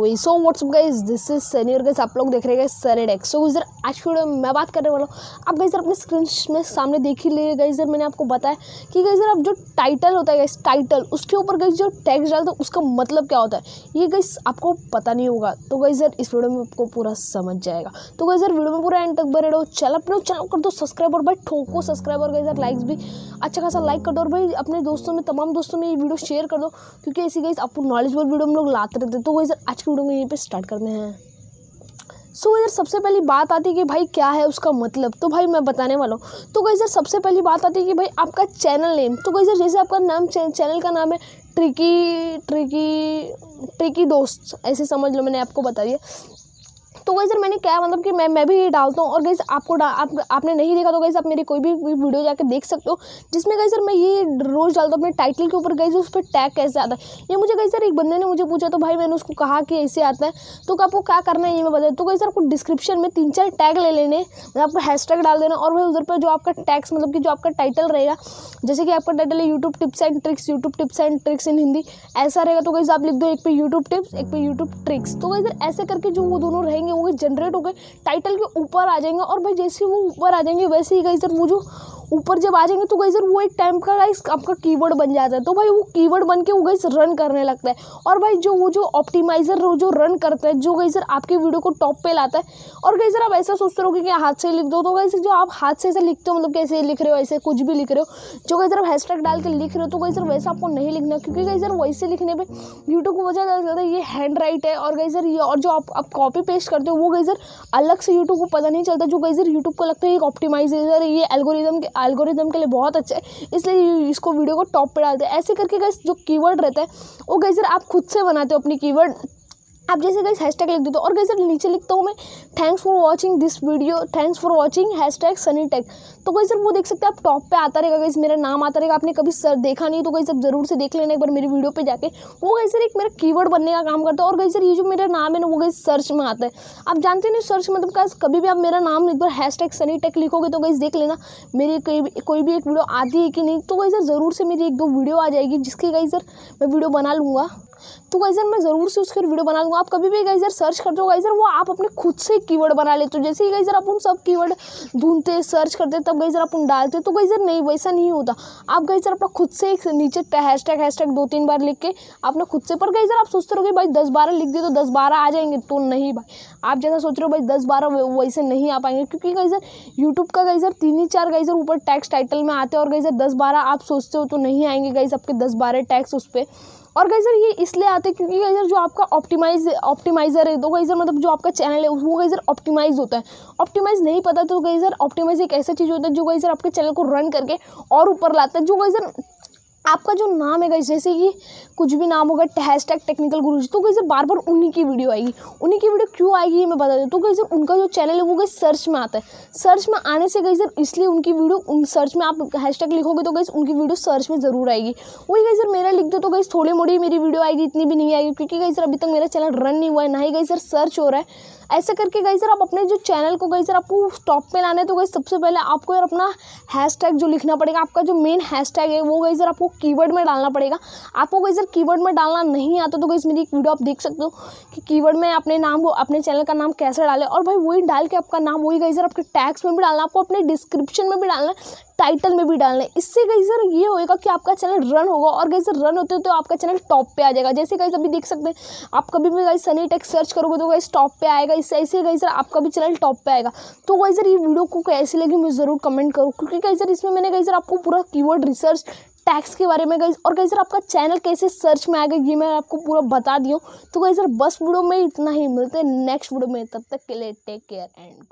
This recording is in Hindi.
So what's up guys, this is Sunny और गाइस आप लोग देख रहे हैं सनी टेक। सो गाइस आज की वीडियो में मैं बात करने वाला हूँ। आप गाइस अपने स्क्रीन में सामने देख ही लिए गाइस, मैंने आपको बताया कि गाइस आप जो टाइटल होता है गाइस, टाइटल उसके ऊपर गाइस जो टेक्स्ट डालते हैं उसका मतलब क्या होता है ये गाइस आपको पता नहीं होगा। तो गाइस इस वीडियो में आपको पूरा समझ जाएगा। तो गाइस वीडियो में पूरा एंड तक बने रहो। चल अपने चैनल कर दो सब्सक्राइब और भाई ठोको सब्सक्राइब और गाइस लाइक्स भी अच्छा खासा लाइक कर दो और भाई अपने दोस्तों में तमाम दोस्तों में ये वीडियो शेयर कर दो, क्योंकि ऐसी गाइस आपको नॉलेजेबल वीडियो हम लोग लाते रहते हैं। तो गाइस आज की वीडियो में यहीं पे स्टार्ट करते हैं। सो गाइस सबसे पहली बात आती है कि भाई क्या है उसका मतलब, तो भाई मैं बताने वाला हूँ। तो गाइस सबसे पहली बात आती है कि भाई आपका चैनल नेम। तो गाइस जैसे आपका नाम चैनल का नाम है ट्रिकी दोस्त, ऐसे समझ लो, मैंने आपको बता दिया। तो गाइस मैंने क्या मतलब कि मैं भी ये डालता हूँ और गाइस आपने नहीं देखा तो गाइस आप मेरी कोई भी वीडियो जाकर देख सकते हो, जिसमें गाइस मैं ये रोज़ डालता हूँ अपने टाइटल के ऊपर। गाइस उस पर टैग कैसे आता है ये मुझे गाइस एक बंदे ने मुझे पूछा, तो भाई मैंने उसको कहा कि ऐसे आता है। तो आपको क्या करना है ये मैं बता। तो गाइस आपको डिस्क्रिप्शन में 3-4 टैग ले लेने, मतलब आपको हैशटैग डाल देना और भाई उधर पर जो आपका टैग्स मतलब कि जो आपका टाइटल रहेगा, जैसे कि आपका टाइटल है यूट्यूब टिप्स एंड ट्रिक्स इन हिंदी, ऐसा रहेगा। तो गाइस आप लिख दो एक पे यूट्यूब टिप्स, एक पे यूट्यूब ट्रिक्स। तो गाइस ऐसे करके जो वो दोनों रहेंगे वो जनरेट हो गए टाइटल के ऊपर आ जाएंगे। और भाई जैसे वो ऊपर आ जाएंगे वैसे ही गाइस वो जो ऊपर जब आ जाएंगे तो गाइस वो एक टाइम का गाइस आपका कीवर्ड बन जाता है। तो भाई वो कीवर्ड बन के वो गाइस रन करने लगता है। और भाई जो ऑप्टिमाइजर जो रन करता है, जो गाइस आपकी वीडियो को टॉप पे लाता है। और गाइस आप ऐसा सोचते रहोगे कि हाथ से लिख दो, तो गाइस जो आप हाथ से ऐसे लिखते हो, मतलब कैसे लिख रहे हो, ऐसे कुछ भी लिख रहे हो, जो गाइस आप हैशटैग डाल के लिख रहे हो, तो गाइस वैसा आपको नहीं लिखना, क्योंकि गाइस वैसे लिखने पे यूट्यूब को वजह चलता है ये हैंड राइट है। और गाइस ये और जो आप कॉपी पेस्ट करते हो वो गाइस अलग से यूट्यूब को पता नहीं चलता, जो गाइस यूट्यूब को लगता है एक ऑप्टिमाइजर ये एल्गोरिदम के लिए बहुत अच्छा है, इसलिए इसको वीडियो को टॉप पे डालते हैं। ऐसे करके गाइस जो कीवर्ड रहता है वो गाइस आप खुद से बनाते हो अपनी कीवर्ड। आप जैसे गाइस हैशटैग लिख देते हो और गाइस नीचे लिखता हूँ मैं thanks for watching this video, thanks for watching hashtag Sunny Tech. तो गाइस वो देख सकते हैं आप टॉप पे आता रहेगा गाइस, मेरा नाम आता रहेगा। आपने कभी देखा नहीं तो गाइस अब जरूर से देख लेना एक बार मेरी वीडियो पे जाके। वो गाइस एक मेरा कीवर्ड बनने का काम करता है। और गाइस ये जो मेरा नाम है ना वो गाइस सर्च में आता है। आप जानते हैं ना सर्च मतलब गाइस कभी भी आप मेरा नाम एक बार हैशटैग सनी टेक लिखोगे तो गाइस देख लेना मेरी कोई भी एक वीडियो आती है कि नहीं। तो गाइस ज़रूर से मेरी 1-2 वीडियो आ जाएगी जिसकी गाइस मैं वीडियो बना लूँगा। तो गाइस मैं ज़रूर से उसके वीडियो बना लूँगा। आप कभी भी गाइस सर्च करते हो गाइस वो आप अपने खुद से कीवर्ड बना लेते हो। जैसे ही गाइस आप उन सब कीवर्ड ढूंढते सर्च करते तब गाइस आप उन डालते, तो गाइस नहीं वैसा नहीं होता। आप गाइस अपना खुद से एक नीचे हैशटैग 2-3 बार लिख के आपने खुद से, पर गाइस आप सोचते रहोगे भाई 10-12 लिख दिए तो 10-12 आ जाएंगे, तो नहीं भाई आप जैसा सोच रहे हो भाई 10-12 वैसे नहीं आ पाएंगे, क्योंकि गाइस यूट्यूब का गाइस 3-4 गाइस ऊपर टैक्स टाइटल में आते हैं और गाइस 10-12 आप सोचते हो तो नहीं आएंगे गाइस आपके 10-12 टैक्स उस पर। और गाइस ये इसलिए आते हैं क्योंकि गाइस जो आपका ऑप्टिमाइजर है, तो गाइस मतलब जो आपका चैनल है वो गाइस ऑप्टिमाइज होता है। ऑप्टिमाइज नहीं पता तो गाइस ऑप्टिमाइज एक ऐसा चीज़ होता है जो गाइस आपके चैनल को रन करके और ऊपर लाता है। जो गाइस आपका जो नाम है गाइस, जैसे कि कुछ भी नाम होगा हैशटैग टेक्निकल गुरुजी, तो गाइस बार बार उन्हीं की वीडियो आएगी। उन्हीं की वीडियो क्यों आएगी ये मैं बता देती हूँ। तो गाइस उनका जो चैनल है वो गाइस सर्च में आता है। सर्च में आने से गाइस इसलिए उनकी वीडियो उन सर्च में आप हैशटैग लिखोगे तो गाइस उनकी वीडियो सर्च में ज़रूर आएगी। वही गाइस मेरा लिख दो तो गाइस थोड़ी मोड़ी मेरी वीडियो आएगी, इतनी भी नहीं आएगी, क्योंकि गाइस अभी तक मेरा चैनल रन नहीं हुआ है, ना ही गाइस सर्च हो रहा है। ऐसे करके गाइस आप अपने जो चैनल को गाइस आपको टॉप पे लाना है तो गाइस सबसे पहले आपको यार अपना हैशटैग जो लिखना पड़ेगा, आपका जो मेन हैशटैग है वो गाइस आपको कीवर्ड में डालना पड़ेगा। आपको गाइस कीवर्ड में डालना नहीं आता तो गाइस मेरी एक वीडियो आप देख सकते हो कि कीवर्ड में अपने नाम को अपने चैनल का नाम कैसे डालें। और भाई वही डाल के आपका नाम वही गाइस आपके टैग्स में भी डालना, आपको अपने डिस्क्रिप्शन में भी डालना है, टाइटल में भी डालना है। इससे गाइस ये होएगा कि आपका चैनल रन होगा और गाइस रन होते तो आपका चैनल टॉप पे आ जाएगा। जैसे गाइस अभी देख सकते हैं आप कभी भी गाइस सनी टेक सर्च करोगे तो गाइस टॉप पे आएगा। इससे ऐसे गाइस आपका भी चैनल टॉप पे आएगा। तो गाइस ये वीडियो को कैसी लगी मुझे ज़रूर कमेंट करो, क्योंकि गाइस इसमें मैंने गाइस आपको पूरा कीवर्ड रिसर्च टैक्स के बारे में गाइस और गाइस आपका चैनल कैसे सर्च में आएगा ये मैं आपको पूरा बता दी हूँ। तो गाइस बस वीडियो में इतना ही, मिलते हैं नेक्स्ट वीडियो में, तब तक के लिए टेक केयर एंड